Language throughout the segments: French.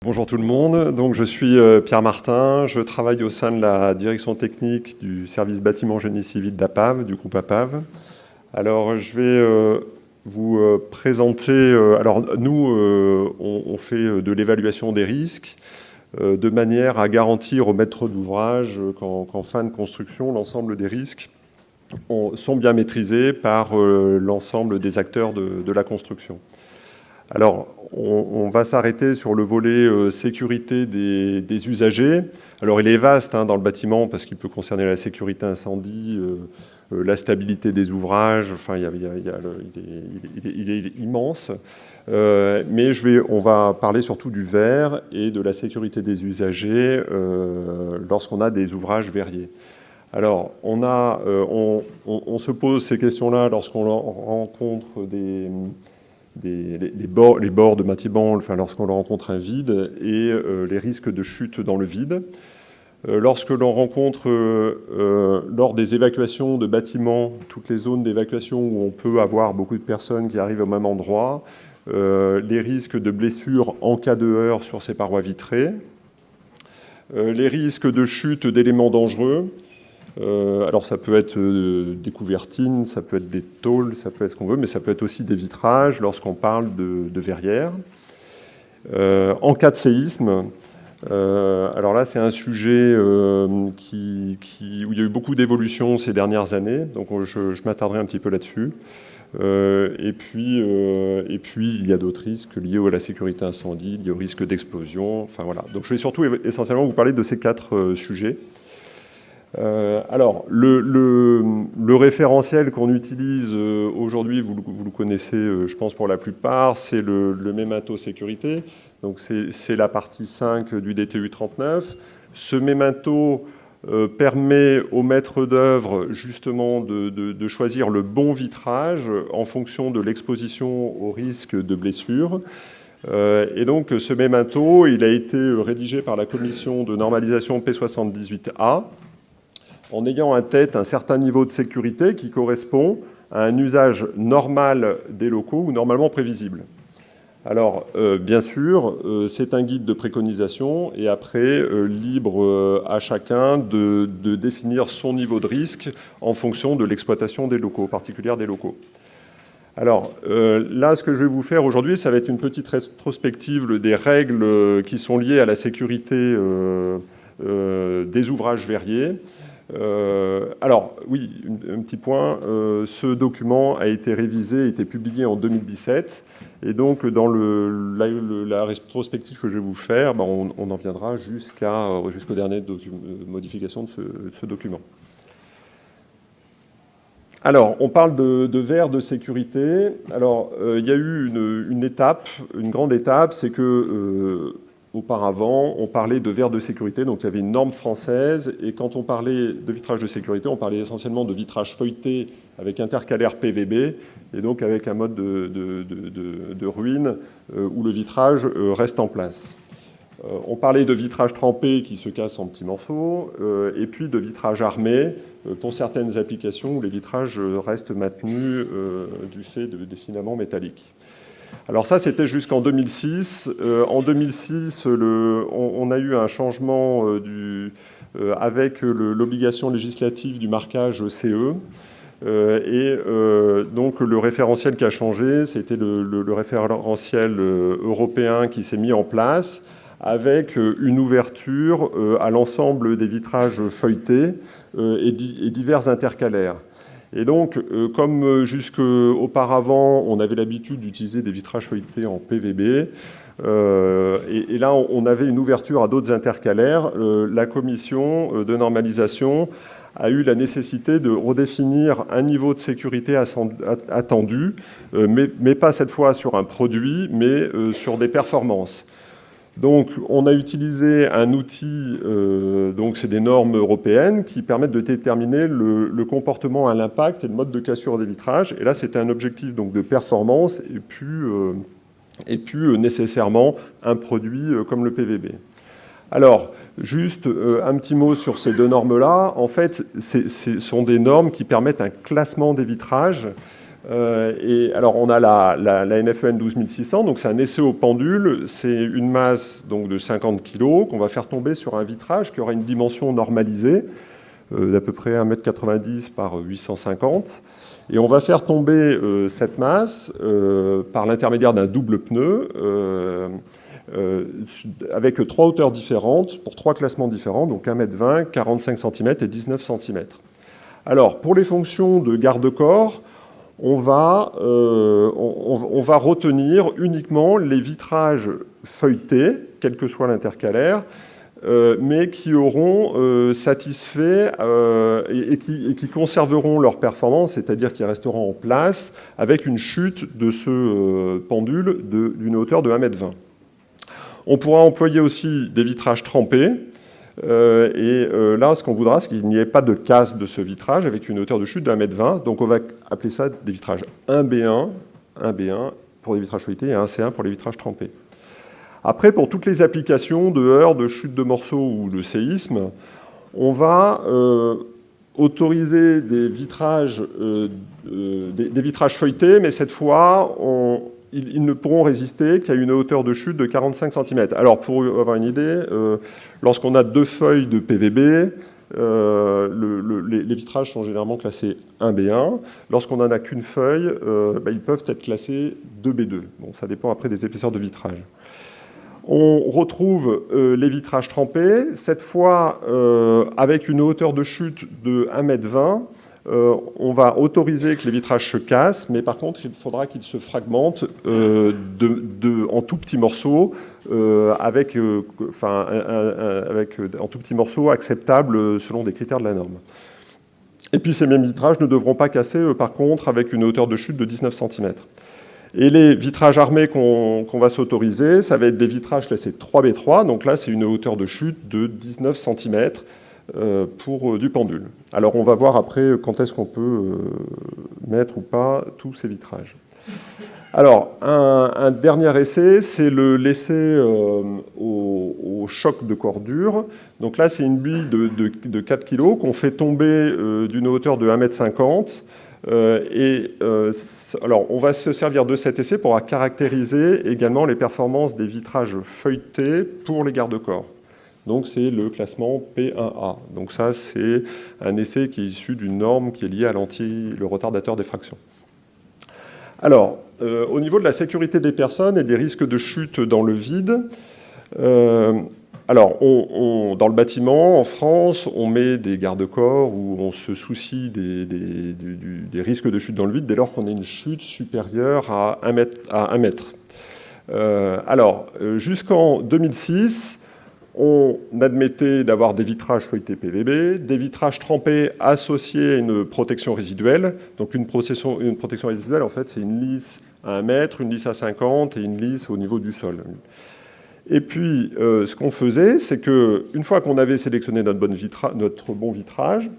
Bonjour tout le monde, donc je suis Pierre Martin, je travaille au sein de la direction technique du service bâtiment génie civil d'APAV, du groupe APAV. Alors je vais vous présenter, alors nous on fait de l'évaluation des risques de manière à garantir au maître d'ouvrage qu'en fin de construction, l'ensemble des risques sont bien maîtrisés par l'ensemble des acteurs de la construction. Alors, on va s'arrêter sur le volet sécurité des usagers. Alors, il est vaste dans le bâtiment parce qu'il peut concerner la sécurité incendie, la stabilité des ouvrages. Enfin, il est immense. Mais on va parler surtout du verre et de la sécurité des usagers lorsqu'on a des ouvrages verriers. Alors, on se pose ces questions-là lorsqu'on rencontre les bords de bâtiments, enfin, lorsqu'on rencontre un vide et les risques de chute dans le vide. Lorsque l'on rencontre, lors des évacuations de bâtiments, toutes les zones d'évacuation où on peut avoir beaucoup de personnes qui arrivent au même endroit, les risques de blessures en cas de heurt sur ces parois vitrées, les risques de chute d'éléments dangereux. Alors ça peut être des couvertines, ça peut être des tôles, ça peut être ce qu'on veut, mais ça peut être aussi des vitrages lorsqu'on parle de verrières. En cas de séisme, alors là c'est un sujet où il y a eu beaucoup d'évolutions ces dernières années, donc je m'attarderai un petit peu là-dessus. Et puis il y a d'autres risques liés à la sécurité incendie, liés au risque d'explosion, enfin voilà. Donc je vais surtout essentiellement vous parler de ces quatre sujets. Alors, le référentiel qu'on utilise aujourd'hui, vous le connaissez, je pense, pour la plupart, c'est le Memento Sécurité. Donc, c'est la partie 5 du DTU 39. Ce Memento permet au maître d'œuvre, justement, de choisir le bon vitrage en fonction de l'exposition au risque de blessure. Et donc, ce Memento, il a été rédigé par la commission de normalisation P78A, en ayant en tête un certain niveau de sécurité qui correspond à un usage normal des locaux ou normalement prévisible. Alors, bien sûr, c'est un guide de préconisation et après, libre à chacun de définir son niveau de risque en fonction de l'exploitation des locaux, particulière des locaux. Alors, là, ce que je vais vous faire aujourd'hui, ça va être une petite rétrospective des règles qui sont liées à la sécurité des ouvrages verriers. Alors, oui, un petit point, ce document a été révisé, a été publié en 2017, et donc dans la rétrospective que je vais vous faire, on en viendra jusqu'aux dernières modifications de ce document. Alors, on parle de verre de sécurité. Alors, il y a eu une grande étape, c'est que auparavant, on parlait de verre de sécurité, donc il y avait une norme française, et quand on parlait de vitrage de sécurité, on parlait essentiellement de vitrage feuilleté avec intercalaire PVB, et donc avec un mode de ruine où le vitrage reste en place. On parlait de vitrage trempé qui se casse en petits morceaux, et puis de vitrage armé pour certaines applications où les vitrages restent maintenus du fait des filaments métalliques. Alors ça, c'était jusqu'en 2006. En 2006, on a eu un changement avec l'obligation législative du marquage CE. Donc le référentiel qui a changé, c'était le référentiel européen qui s'est mis en place avec une ouverture à l'ensemble des vitrages feuilletés et divers intercalaires. Et donc, comme jusqu'auparavant, on avait l'habitude d'utiliser des vitrages feuilletés en PVB, et là, on avait une ouverture à d'autres intercalaires, la commission de normalisation a eu la nécessité de redéfinir un niveau de sécurité attendu, mais pas cette fois sur un produit, mais sur des performances. Donc, on a utilisé un outil, donc c'est des normes européennes qui permettent de déterminer le comportement à l'impact et le mode de cassure des vitrages. Et là, c'était un objectif donc de performance et plus nécessairement un produit comme le PVB. Alors, juste un petit mot sur ces deux normes-là. En fait, ce sont des normes qui permettent un classement des vitrages Et alors, on a la NFEN 12600, donc c'est un essai au pendule, c'est une masse donc, de 50 kg qu'on va faire tomber sur un vitrage qui aura une dimension normalisée d'à peu près 1,90 m par 850. Et on va faire tomber cette masse par l'intermédiaire d'un double pneu avec 3 hauteurs différentes pour 3 classements différents, donc 1,20 m, 45 cm et 19 cm. Alors, pour les fonctions de garde-corps, on va retenir uniquement les vitrages feuilletés, quel que soit l'intercalaire, mais qui auront satisfait et qui conserveront leur performance, c'est-à-dire qui resteront en place avec une chute de ce pendule d'une hauteur de 1,20 m. On pourra employer aussi des vitrages trempés, là, ce qu'on voudra, c'est qu'il n'y ait pas de casse de ce vitrage avec une hauteur de chute de 1,20 m. Donc on va appeler ça des vitrages 1B1 pour les vitrages feuilletés et 1C1 pour les vitrages trempés. Après, pour toutes les applications de heurts, de chute de morceaux ou de séisme, on va autoriser des vitrages feuilletés, mais cette fois, ils ne pourront résister qu'à une hauteur de chute de 45 cm. Alors, pour avoir une idée, lorsqu'on a 2 feuilles de PVB, les vitrages sont généralement classés 1B1. Lorsqu'on n'en a qu'une feuille, ils peuvent être classés 2B2. Bon, ça dépend après des épaisseurs de vitrage. On retrouve les vitrages trempés, cette fois avec une hauteur de chute de 1,20 m. On va autoriser que les vitrages se cassent, mais par contre, il faudra qu'ils se fragmentent en tout petits morceaux, avec en tout petits morceaux acceptables selon des critères de la norme. Et puis ces mêmes vitrages ne devront pas casser, par contre, avec une hauteur de chute de 19 cm. Et les vitrages armés qu'on va s'autoriser, ça va être des vitrages classés 3B3, donc là, c'est une hauteur de chute de 19 cm. Pour du pendule. Alors on va voir après quand est-ce qu'on peut mettre ou pas tous ces vitrages. Alors un dernier essai, c'est l'essai au choc de cordure. Donc là c'est une bille de 4 kg qu'on fait tomber d'une hauteur de 1,50 m. Alors on va se servir de cet essai pour caractériser également les performances des vitrages feuilletés pour les garde-corps. Donc c'est le classement P1A. Donc ça, c'est un essai qui est issu d'une norme qui est liée à le retardateur d'effraction. Alors, au niveau de la sécurité des personnes et des risques de chute dans le vide, dans le bâtiment, en France, on met des garde-corps où on se soucie des risques de chute dans le vide dès lors qu'on a une chute supérieure à 1 mètre. Jusqu'en 2006, on admettait d'avoir des vitrages feuilletés PVB, des vitrages trempés associés à une protection résiduelle. Donc une protection résiduelle, en fait, c'est une lisse à 1 mètre, une lisse à 50 et une lisse au niveau du sol. Et puis, ce qu'on faisait, c'est qu'une fois qu'on avait sélectionné notre bon vitrage,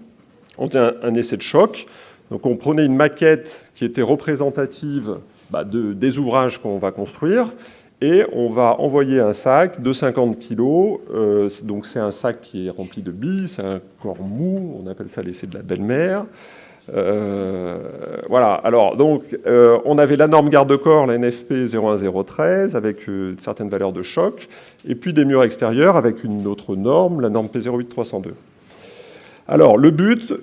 on faisait un essai de choc. Donc on prenait une maquette qui était représentative des ouvrages qu'on va construire, et on va envoyer un sac de 50 kg. Donc c'est un sac qui est rempli de billes, c'est un corps mou, on appelle ça l'essai de la belle-mère. Voilà, alors donc on avait la norme garde-corps, la NFP 01013, avec certaines valeurs de choc, et puis des murs extérieurs avec une autre norme, la norme P08302. Alors, le but,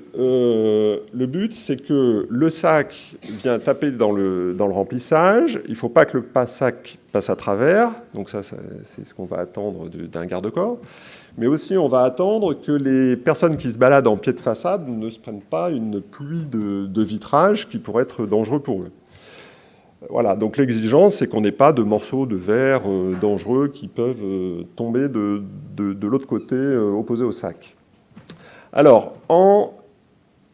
c'est que le sac vient taper dans le remplissage. Il ne faut pas que le sac passe à travers. Donc ça c'est ce qu'on va attendre d'un garde-corps. Mais aussi, on va attendre que les personnes qui se baladent en pied de façade ne se prennent pas une pluie de vitrage qui pourrait être dangereux pour eux. Voilà, donc l'exigence, c'est qu'on n'ait pas de morceaux de verre dangereux qui peuvent tomber de l'autre côté opposé au sac. Alors, en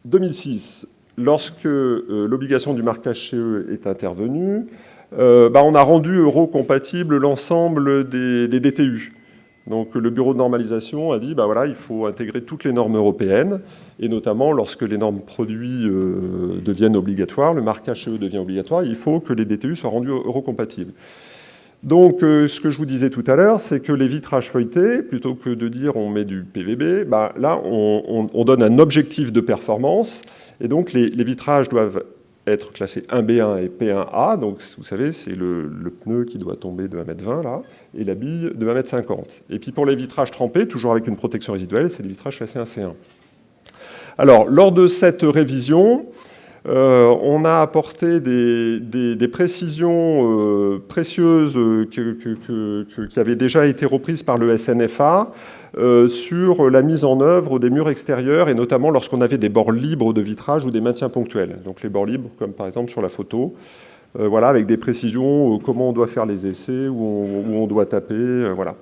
2006, lorsque l'obligation du marquage CE est intervenue, on a rendu euro-compatible l'ensemble des DTU. Donc le bureau de normalisation a dit il faut intégrer toutes les normes européennes, et notamment lorsque les normes produits deviennent obligatoires, le marquage CE devient obligatoire, il faut que les DTU soient rendus euro-compatibles. Donc, ce que je vous disais tout à l'heure, c'est que les vitrages feuilletés, plutôt que de dire on met du PVB, là, on donne un objectif de performance. Et donc, les vitrages doivent être classé 1B1 et P1A. Donc, vous savez, c'est le pneu qui doit tomber de 1,20 m là, et la bille de 1,50 m. Et puis pour les vitrages trempés, toujours avec une protection résiduelle, c'est les vitrages classés 1C1. Alors, lors de cette révision, on a apporté des précisions précieuses qui avaient déjà été reprises par le SNFA sur la mise en œuvre des murs extérieurs, et notamment lorsqu'on avait des bords libres de vitrage ou des maintiens ponctuels. Donc les bords libres, comme par exemple sur la photo, voilà, avec des précisions, comment on doit faire les essais, où on doit taper, voilà.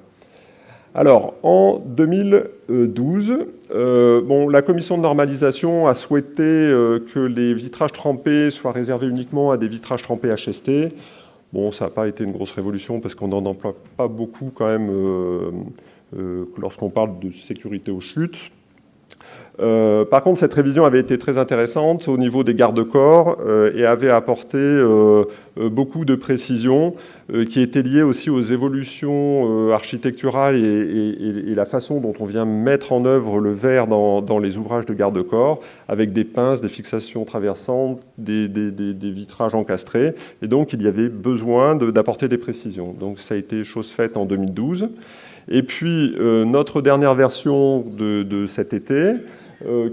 Alors, en 2012, la commission de normalisation a souhaité que les vitrages trempés soient réservés uniquement à des vitrages trempés HST. Bon, ça n'a pas été une grosse révolution parce qu'on n'en emploie pas beaucoup quand même lorsqu'on parle de sécurité aux chutes. Par contre, cette révision avait été très intéressante au niveau des garde-corps et avait apporté beaucoup de précisions qui étaient liées aussi aux évolutions architecturales et la façon dont on vient mettre en œuvre le verre dans les ouvrages de garde-corps, avec des pinces, des fixations traversantes, des vitrages encastrés. Et donc, il y avait besoin d'apporter des précisions. Donc, ça a été chose faite en 2012. Et puis, notre dernière version de cet été,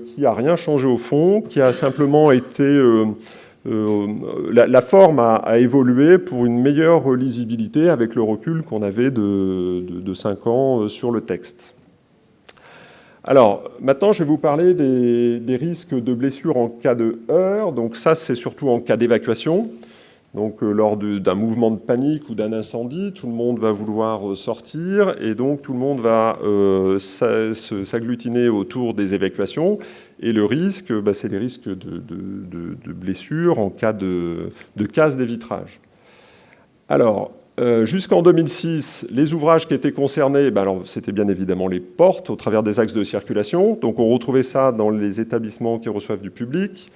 qui n'a rien changé au fond, qui a simplement été... la forme a évolué pour une meilleure lisibilité avec le recul qu'on avait de 5 ans sur le texte. Alors, maintenant, je vais vous parler des risques de blessures en cas de heurt. Donc ça, c'est surtout en cas d'évacuation. Donc, lors d'un mouvement de panique ou d'un incendie, tout le monde va vouloir sortir et donc tout le monde va s'agglutiner autour des évacuations. Et le risque, c'est les risques de blessures en cas de casse des vitrages. Alors, jusqu'en 2006, les ouvrages qui étaient concernés, c'était bien évidemment les portes au travers des axes de circulation. Donc, on retrouvait ça dans les établissements qui reçoivent du public,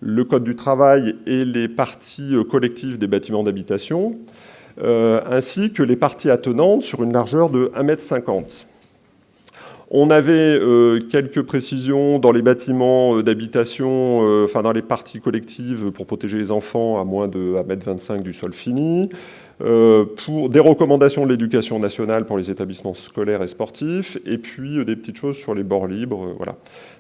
le code du travail et les parties collectives des bâtiments d'habitation, ainsi que les parties attenantes sur une largeur de 1,50 m. On avait quelques précisions dans les bâtiments d'habitation, dans les parties collectives pour protéger les enfants à moins de 1,25 m du sol fini, pour des recommandations de l'éducation nationale pour les établissements scolaires et sportifs, et puis des petites choses sur les bords libres, voilà.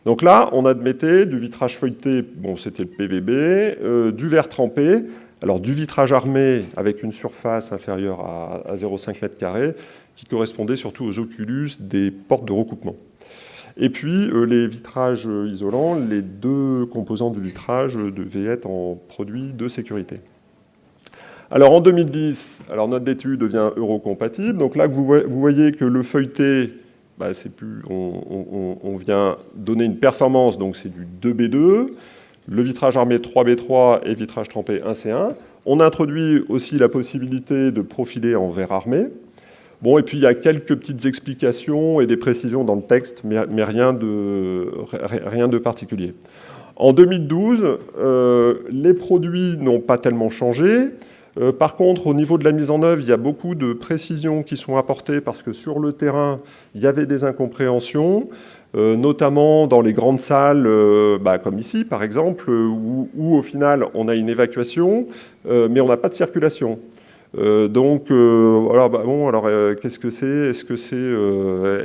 Donc là, on admettait du vitrage feuilleté, c'était le PVB, du verre trempé, alors du vitrage armé avec une surface inférieure à 0,5 m², qui correspondait surtout aux oculus des portes de recoupement. Et puis les vitrages isolants, les deux composants du vitrage devaient être en produits de sécurité. Alors en 2010, notre étude devient eurocompatible. Donc là, vous voyez que le feuilleté, on vient donner une performance, donc c'est du 2B2, le vitrage armé 3B3 et vitrage trempé 1C1. On introduit aussi la possibilité de profiler en verre armé. Bon, et puis il y a quelques petites explications et des précisions dans le texte, mais rien de particulier. En 2012, les produits n'ont pas tellement changé. Par contre, au niveau de la mise en œuvre, il y a beaucoup de précisions qui sont apportées parce que sur le terrain, il y avait des incompréhensions, notamment dans les grandes salles, comme ici par exemple, où au final on a une évacuation, mais on n'a pas de circulation. Qu'est-ce que c'est ?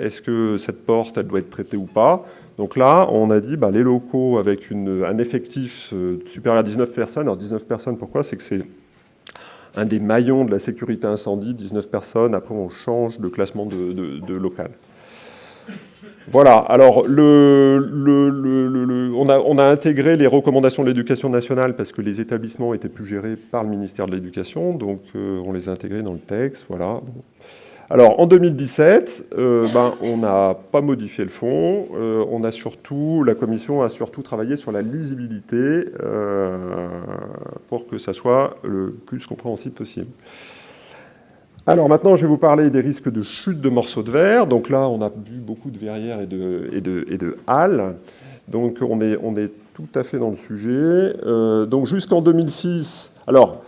Est-ce que cette porte, elle doit être traitée ou pas ? Donc là, on a dit, les locaux avec un effectif supérieur à 19 personnes. Alors 19 personnes, pourquoi ? C'est que c'est un des maillons de la sécurité incendie, 19 personnes. Après, on change de classement de local. Voilà, alors on a intégré les recommandations de l'Éducation nationale parce que les établissements étaient plus gérés par le ministère de l'Éducation, donc on les a intégrés dans le texte, voilà. Alors en 2017, on n'a pas modifié le fond, la commission a surtout travaillé sur la lisibilité pour que ça soit le plus compréhensible possible. Alors maintenant, je vais vous parler des risques de chute de morceaux de verre. Donc là, on a vu beaucoup de verrières et de halles. Donc on est tout à fait dans le sujet. Donc jusqu'en 2006, alors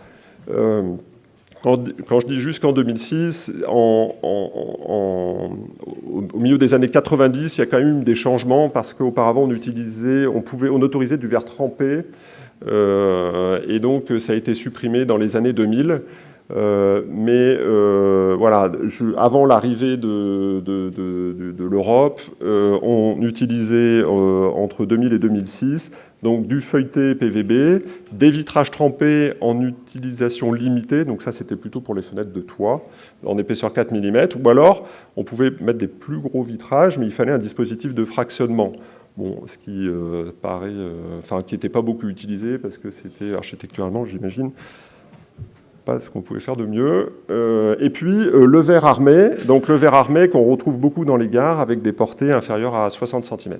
quand je dis jusqu'en 2006, au milieu des années 90, il y a quand même eu des changements parce qu'auparavant on autorisait du verre trempé Et donc, ça a été supprimé dans les années 2000. Voilà, avant l'arrivée de l'Europe, on utilisait entre 2000 et 2006 donc du feuilleté PVB, des vitrages trempés en utilisation limitée, donc ça c'était plutôt pour les fenêtres de toit, en épaisseur 4 mm, ou alors on pouvait mettre des plus gros vitrages, mais il fallait un dispositif de fractionnement. Bon, ce qui paraît, qui n'était pas beaucoup utilisé parce que c'était architecturalement, j'imagine, pas ce qu'on pouvait faire de mieux. Et puis le verre armé, donc le verre armé qu'on retrouve beaucoup dans les gares avec des portées inférieures à 60 cm.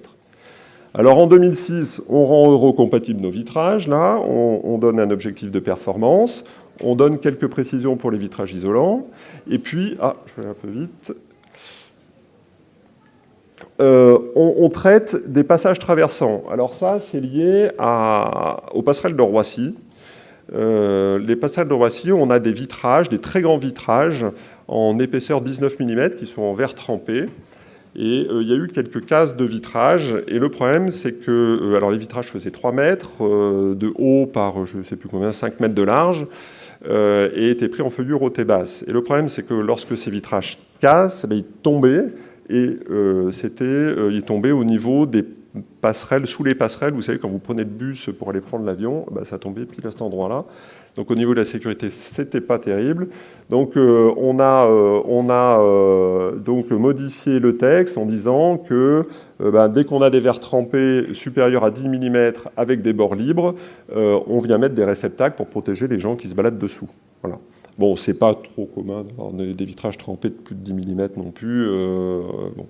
Alors en 2006, on rend eurocompatibles nos vitrages, là, on donne un objectif de performance, on donne quelques précisions pour les vitrages isolants, et puis, je vais un peu vite, on traite des passages traversants. Alors ça, c'est lié aux passerelles de Roissy. Les passerelles de Roissy, on a des vitrages, des très grands vitrages en épaisseur 19 mm qui sont en verre trempé. Et il y a eu quelques cases de vitrage. Et le problème, c'est que alors les vitrages faisaient 3 mètres de haut par, je ne sais plus combien, 5 mètres de large, et étaient pris en feuillure haute et basse. Et le problème, c'est que lorsque ces vitrages cassent, ils tombaient, et ils tombaient au niveau des passerelles, sous les passerelles. Vous savez, quand vous prenez le bus pour aller prendre l'avion, ça tombait pile à cet endroit-là. Donc au niveau de la sécurité, c'était pas terrible. Donc on a donc modifié le texte en disant que dès qu'on a des verres trempés supérieurs à 10 mm avec des bords libres, on vient mettre des réceptacles pour protéger les gens qui se baladent dessous. Voilà. Bon, c'est pas trop commun d'avoir des vitrages trempés de plus de 10 mm non plus. Bon.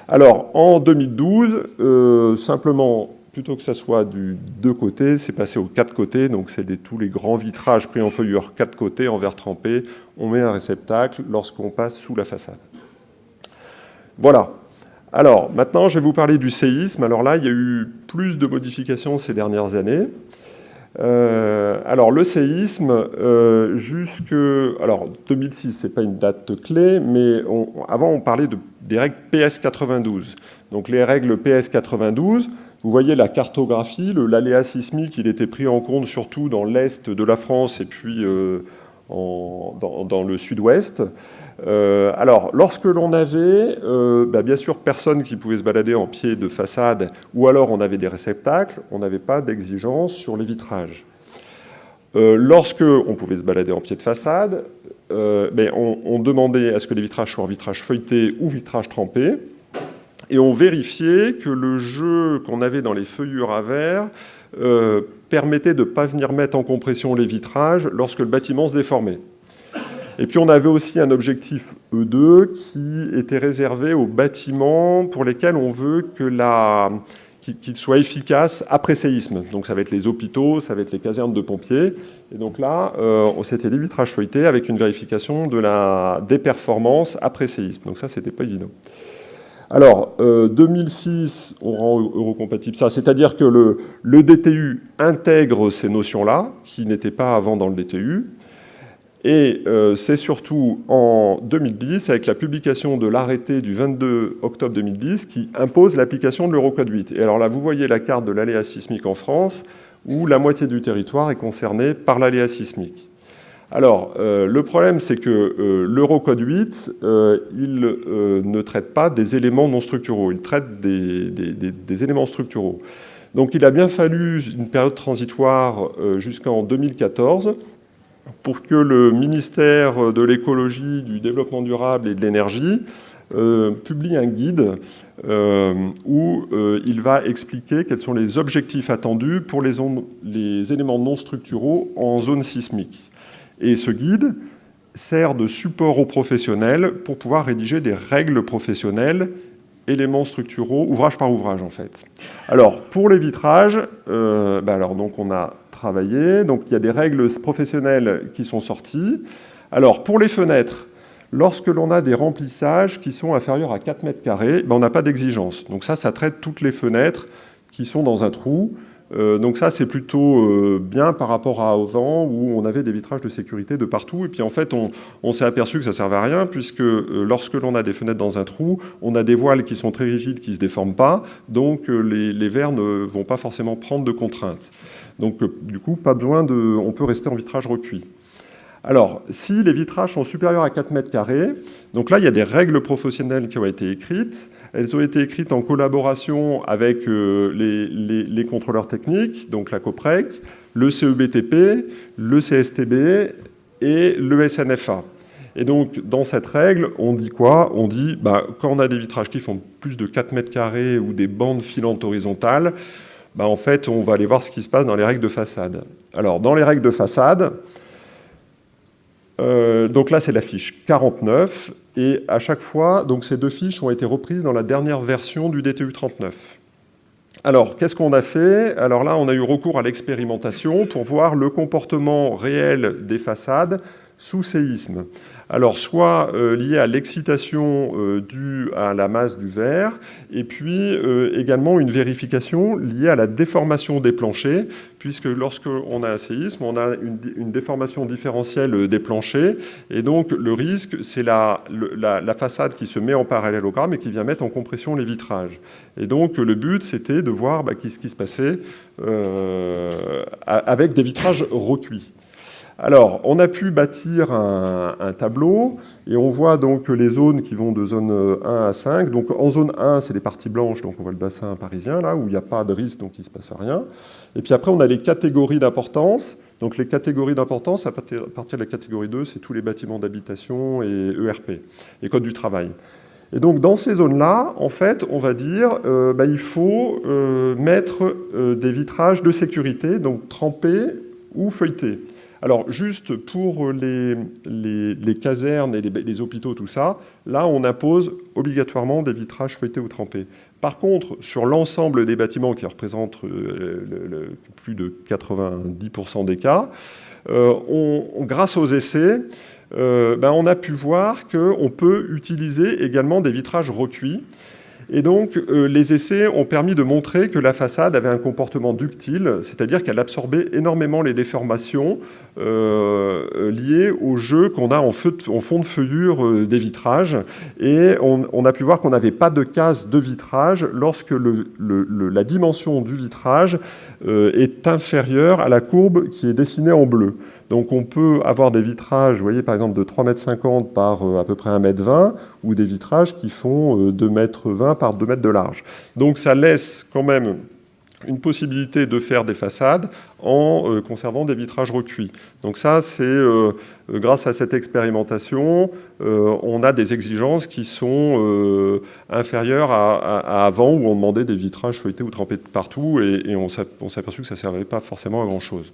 Alors, en 2012, simplement, plutôt que ça soit du 2 côtés, c'est passé aux 4 côtés. Donc, c'est tous les grands vitrages pris en feuillure 4 côtés, en verre trempé. On met un réceptacle lorsqu'on passe sous la façade. Voilà. Alors, maintenant, je vais vous parler du séisme. Alors là, il y a eu plus de modifications ces dernières années. Alors, le séisme, alors, 2006, ce n'est pas une date clé, mais avant, on parlait des règles PS92. Donc, les règles PS92, vous voyez la cartographie, l'aléa sismique, il était pris en compte surtout dans l'est de la France et puis dans le sud-ouest. Alors, lorsque l'on avait, bien sûr, personne qui pouvait se balader en pied de façade, ou alors on avait des réceptacles, on n'avait pas d'exigence sur les vitrages. Lorsque on pouvait se balader en pied de façade, on demandait à ce que les vitrages soient en vitrage feuilleté ou vitrage trempé, et on vérifiait que le jeu qu'on avait dans les feuillures à verre permettait de ne pas venir mettre en compression les vitrages lorsque le bâtiment se déformait. Et puis on avait aussi un objectif E2 qui était réservé aux bâtiments pour lesquels on veut qu'ils soient efficaces après séisme. Donc ça va être les hôpitaux, ça va être les casernes de pompiers. Et donc là, c'était des vitrages feuilletés avec une vérification des performances après séisme. Donc ça, c'était pas évident. Alors, 2006, on rend eurocompatible ça, c'est-à-dire que le DTU intègre ces notions-là, qui n'étaient pas avant dans le DTU. Et c'est surtout en 2010, avec la publication de l'arrêté du 22 octobre 2010, qui impose l'application de l'Eurocode 8. Et alors là, vous voyez la carte de l'aléa sismique en France, où la moitié du territoire est concernée par l'aléa sismique. Alors, le problème, c'est que l'Eurocode 8, il ne traite pas des éléments non structuraux, il traite des éléments structuraux. Donc, il a bien fallu une période transitoire jusqu'en 2014 pour que le ministère de l'écologie, du développement durable et de l'énergie publie un guide où il va expliquer quels sont les objectifs attendus pour les éléments non structuraux en zone sismique. Et ce guide sert de support aux professionnels pour pouvoir rédiger des règles professionnelles, éléments structuraux, ouvrage par ouvrage en fait. Alors, pour les vitrages, donc on a travaillé, donc il y a des règles professionnelles qui sont sorties. Alors, pour les fenêtres, lorsque l'on a des remplissages qui sont inférieurs à 4 mètres carrés, on n'a pas d'exigence. Donc ça traite toutes les fenêtres qui sont dans un trou. Donc ça, c'est plutôt bien par rapport à avant, où on avait des vitrages de sécurité de partout. Et puis en fait, on s'est aperçu que ça ne servait à rien, puisque lorsque l'on a des fenêtres dans un trou, on a des voiles qui sont très rigides, qui ne se déforment pas, donc les verres ne vont pas forcément prendre de contraintes. Donc du coup, pas besoin on peut rester en vitrage recuit. Alors, si les vitrages sont supérieurs à 4 mètres carrés, donc là, il y a des règles professionnelles qui ont été écrites. Elles ont été écrites en collaboration avec les contrôleurs techniques, donc la COPREC, le CEBTP, le CSTB et le SNFA. Et donc, dans cette règle, on dit quoi? On dit, quand on a des vitrages qui font plus de 4 mètres carrés ou des bandes filantes horizontales, en fait, on va aller voir ce qui se passe dans les règles de façade. Alors, dans les règles de façade, donc là, c'est la fiche 49, et à chaque fois, donc ces deux fiches ont été reprises dans la dernière version du DTU 39. Alors, qu'est-ce qu'on a fait? Alors là, on a eu recours à l'expérimentation pour voir le comportement réel des façades sous séisme. Alors, soit lié à l'excitation due à la masse du verre, et puis également une vérification liée à la déformation des planchers, puisque lorsqu'on a un séisme, on a une déformation différentielle des planchers, et donc le risque, c'est la façade qui se met en parallélogramme et qui vient mettre en compression les vitrages. Et donc le but, c'était de voir ce qui se passait avec des vitrages recuits. Alors, on a pu bâtir un tableau, et on voit donc les zones qui vont de zone 1 à 5. Donc en zone 1, c'est les parties blanches, donc on voit le bassin parisien, là, où il n'y a pas de risque, donc il ne se passe rien. Et puis après, on a les catégories d'importance. Donc les catégories d'importance, à partir de la catégorie 2, c'est tous les bâtiments d'habitation et ERP, et code du travail. Et donc dans ces zones-là, en fait, on va dire il faut mettre des vitrages de sécurité, donc trempés ou feuilletés. Alors, juste pour les casernes et les hôpitaux, tout ça, là, on impose obligatoirement des vitrages feuilletés ou trempés. Par contre, sur l'ensemble des bâtiments qui représentent plus de 90% des cas, grâce aux essais, on a pu voir qu'on peut utiliser également des vitrages recuits. Et donc, les essais ont permis de montrer que la façade avait un comportement ductile, c'est-à-dire qu'elle absorbait énormément les déformations liées au jeu qu'on a en fond de feuillure des vitrages. Et on a pu voir qu'on n'avait pas de casse de vitrage lorsque la dimension du vitrage est inférieure à la courbe qui est dessinée en bleu. Donc on peut avoir des vitrages, vous voyez par exemple de 3,50 m par à peu près 1,20 m, ou des vitrages qui font 2,20 m par 2 m de large. Donc ça laisse quand même une possibilité de faire des façades en conservant des vitrages recuits. Donc ça, c'est grâce à cette expérimentation, on a des exigences qui sont inférieures à avant, où on demandait des vitrages feuilletés ou trempés de partout, et on s'est aperçu que ça ne servait pas forcément à grand-chose.